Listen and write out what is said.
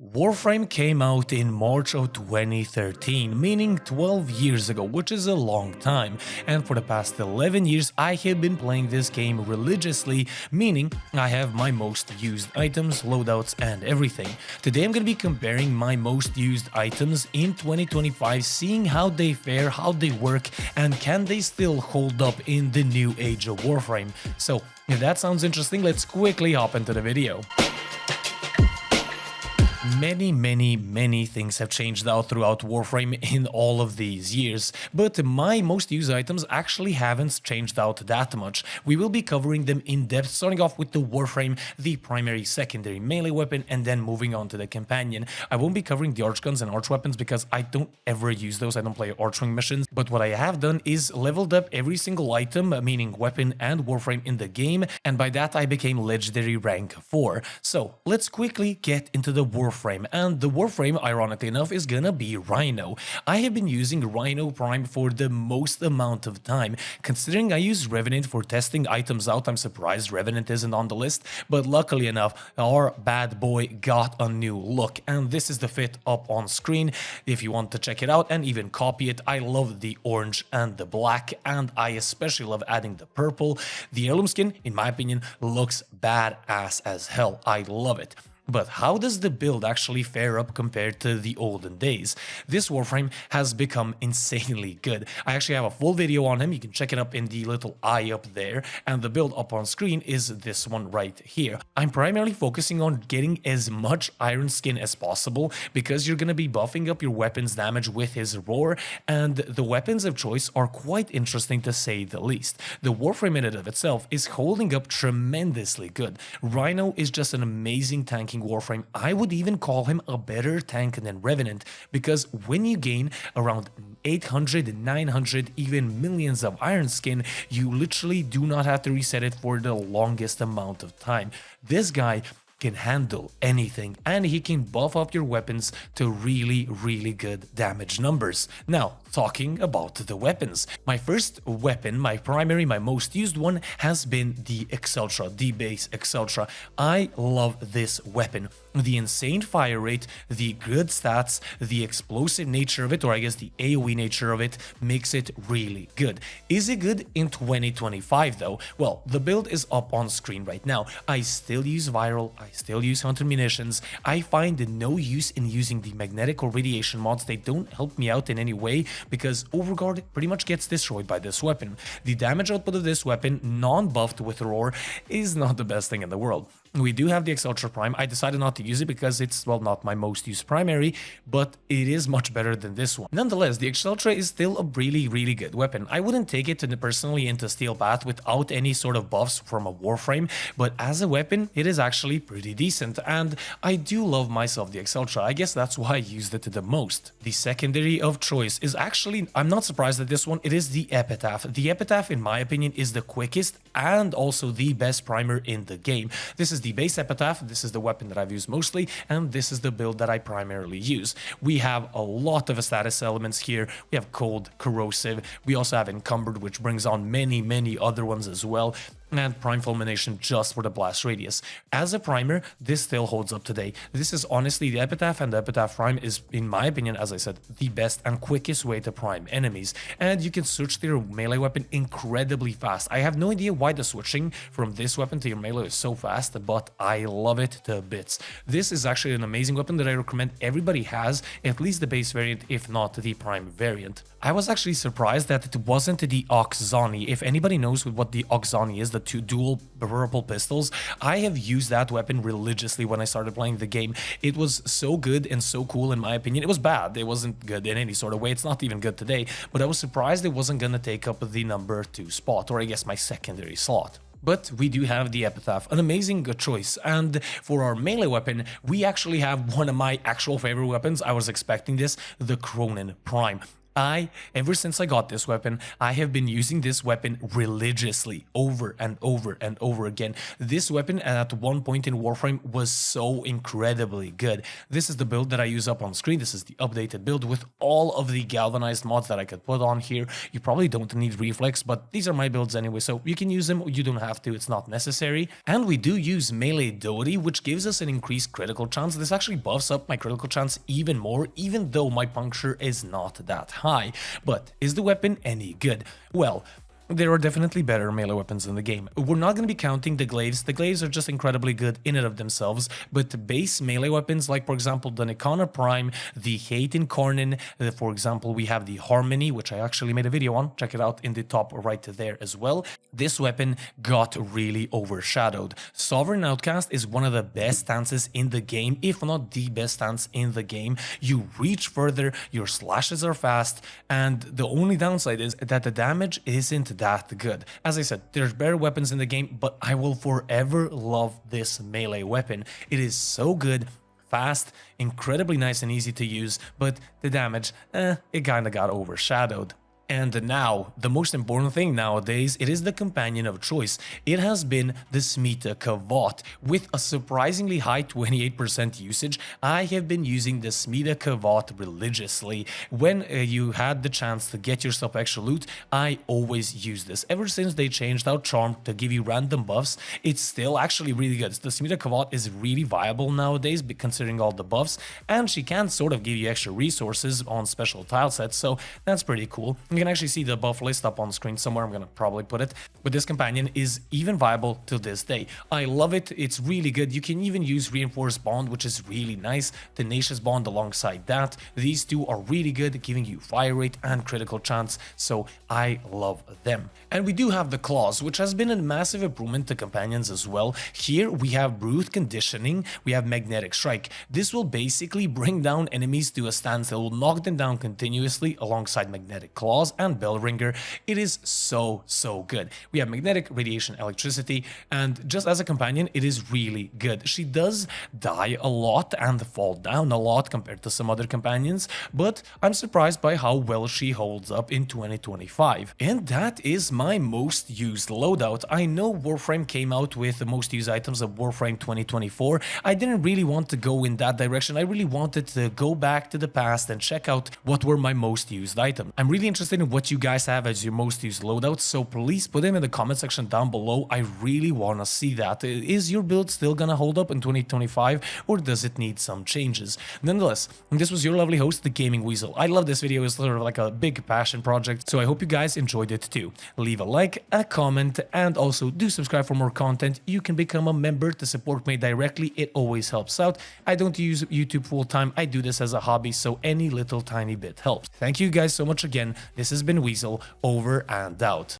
Warframe came out in March of 2013, meaning 12 years ago, which is a long time, and for the past 11 years I have been playing this game religiously, meaning I have my most used items, loadouts and everything. Today I'm gonna be comparing my most used items in 2025, seeing how they fare, how they work, and can they still hold up in the new age of Warframe. So if that sounds interesting, let's quickly hop into the video. Many things have changed out throughout Warframe in all of these years, but my most used items actually haven't changed out that much. We will be covering them in depth, starting off with the Warframe, the primary, secondary, melee weapon, and then moving on to the companion. I won't be covering the archguns and arch weapons because I don't ever use those. I don't play archwing missions, but what I have done is leveled up every single item, meaning weapon and Warframe in the game, and by that I became legendary rank 4. So let's quickly get into the Warframe. And the Warframe, ironically enough, is gonna be Rhino. I have been using Rhino Prime for the most amount of time. Considering I use Revenant for testing items out, I'm surprised Revenant isn't on the list, but luckily enough, our bad boy got a new look, and this is the fit up on screen. If you want to check it out and even copy it, I love the orange and the black, and I especially love adding the purple. The heirloom skin, in my opinion, looks badass as hell. I love it. But how does the build actually fare up compared to the olden days? This Warframe has become insanely good. I actually have a full video on him, you can check it up in the little eye up there, and the build up on screen is this one right here. I'm primarily focusing on getting as much iron skin as possible because you're going to be buffing up your weapons damage with his roar, and the weapons of choice are quite interesting to say the least. The Warframe in and of itself is holding up tremendously good. Rhino is just an amazing tanking Warframe. I would even call him a better tank than Revenant, because when you gain around 800, 900, even millions of iron skin, you literally do not have to reset it for the longest amount of time. This guy can handle anything, and he can buff up your weapons to really good damage numbers. Now, talking about the weapons, my first weapon, my primary, my most used one, has been the Acceltra, the base Acceltra. I love this weapon. The insane fire rate, the good stats, the explosive nature of it, or I guess the AoE nature of it, makes it really good. Is it good in 2025 though? Well, the build is up on screen right now. I still use viral, I still use hunter munitions. I find no use in using the magnetic or radiation mods. They don't help me out in any way because Overguard pretty much gets destroyed by this weapon. The damage output of this weapon, non-buffed with roar, is not the best thing in the world. We do have the Acceltra Prime. I decided not to use it because it's, well, not my most used primary, but it is much better than this one. Nonetheless, the Acceltra is still a really good weapon. I wouldn't take it personally into Steel Path without any sort of buffs from a Warframe, but as a weapon, it is actually pretty decent, and I do love myself the Acceltra. I guess that's why I used it the most. The secondary of choice is actually, I'm not surprised at this one, it is the Epitaph. The Epitaph, in my opinion, is the quickest and also the best primer in the game. This is the base Epitaph, this is the weapon that I've used mostly, and this is the build that I primarily use. We have a lot of status elements here. We have cold, corrosive, we also have encumbered, which brings on many other ones as well, and prime fulmination just for the blast radius. As a primer, this still holds up today. This is honestly the Epitaph, and the Epitaph Prime is, in my opinion, as I said, the best and quickest way to prime enemies, and you can switch to your melee weapon incredibly fast. I have no idea why the switching from this weapon to your melee is so fast, but I love it to bits. This is actually an amazing weapon that I recommend everybody has, at least the base variant, if not the prime variant. I was actually surprised that it wasn't the Oxani. If anybody knows what the Oxani is, the two dual purple pistols, I have used that weapon religiously when I started playing the game. It was so good and so cool in my opinion. It was bad, it wasn't good in any sort of way, it's not even good today, but I was surprised it wasn't gonna take up the number 2 spot, or I guess my secondary slot. But we do have the Epitaph, an amazing choice, and for our melee weapon, we actually have one of my actual favorite weapons. I was expecting this, the Kronen Prime. Ever since I got this weapon, I have been using this weapon religiously over and over and over again. This weapon at one point in Warframe was so incredibly good. This is the build that I use up on screen. This is the updated build with all of the galvanized mods that I could put on here. You probably don't need reflex, but these are my builds anyway, so you can use them. You don't have to, it's not necessary. And we do use melee doty, which gives us an increased critical chance. This actually buffs up my critical chance even more, even though my puncture is not that high. But is the weapon any good? Well, there are definitely better melee weapons in the game. We're not going to be counting the glaives. The glaives are just incredibly good in and of themselves, but the base melee weapons, like for example the Kronen Prime, the Hate in Kronen, for example we have the Harmony, which I actually made a video on, check it out in the top right there as well. This weapon got really overshadowed. Sovereign Outcast is one of the best stances in the game, if not the best stance in the game. You reach further, your slashes are fast, and the only downside is that the damage isn't that good. As I said, there's better weapons in the game, but I will forever love this melee weapon. It is so good, fast, incredibly nice and easy to use, but the damage, it kinda got overshadowed. And now, the most important thing nowadays, it is the companion of choice. It has been the Smeeta Kavat. With a surprisingly high 28% usage, I have been using the Smeeta Kavat religiously. When you had the chance to get yourself extra loot, I always use this. Ever since they changed out Charm to give you random buffs, it's still actually really good. The Smeeta Kavat is really viable nowadays, considering all the buffs, and she can sort of give you extra resources on special tile sets, so that's pretty cool. You can actually see the buff list up on screen somewhere, I'm gonna probably put it, but this companion is even viable to this day. I love it, it's really good. You can even use Reinforced Bond, which is really nice, Tenacious Bond alongside that. These two are really good, giving you fire rate and critical chance, so I love them. And we do have the Claws, which has been a massive improvement to companions as well. Here we have Brute Conditioning, we have Magnetic Strike. This will basically bring down enemies to a stance that will knock them down continuously alongside Magnetic Claws and Bellringer. It is so good. We have Magnetic, Radiation, Electricity, and just as a companion, it is really good. She does die a lot and fall down a lot compared to some other companions, but I'm surprised by how well she holds up in 2025. And that is my most used loadout. I know Warframe came out with the most used items of Warframe 2024. I didn't really want to go in that direction. I really wanted to go back to the past and check out what were my most used items. I'm really interested in what you guys have as your most used loadouts, so please put them in the comment section down below. I really want to see that. Is your build still gonna hold up in 2025, or does it need some changes? Nonetheless, this was your lovely host, the Gaming Weasel. I love this video, it's sort of like a big passion project, so I hope you guys enjoyed it too. Leave a like, a comment, and also do subscribe for more content. You can become a member to support me directly, it always helps out. I don't use YouTube full time, I do this as a hobby, so any little tiny bit helps. Thank you guys so much again. This has been Weasel, over and out.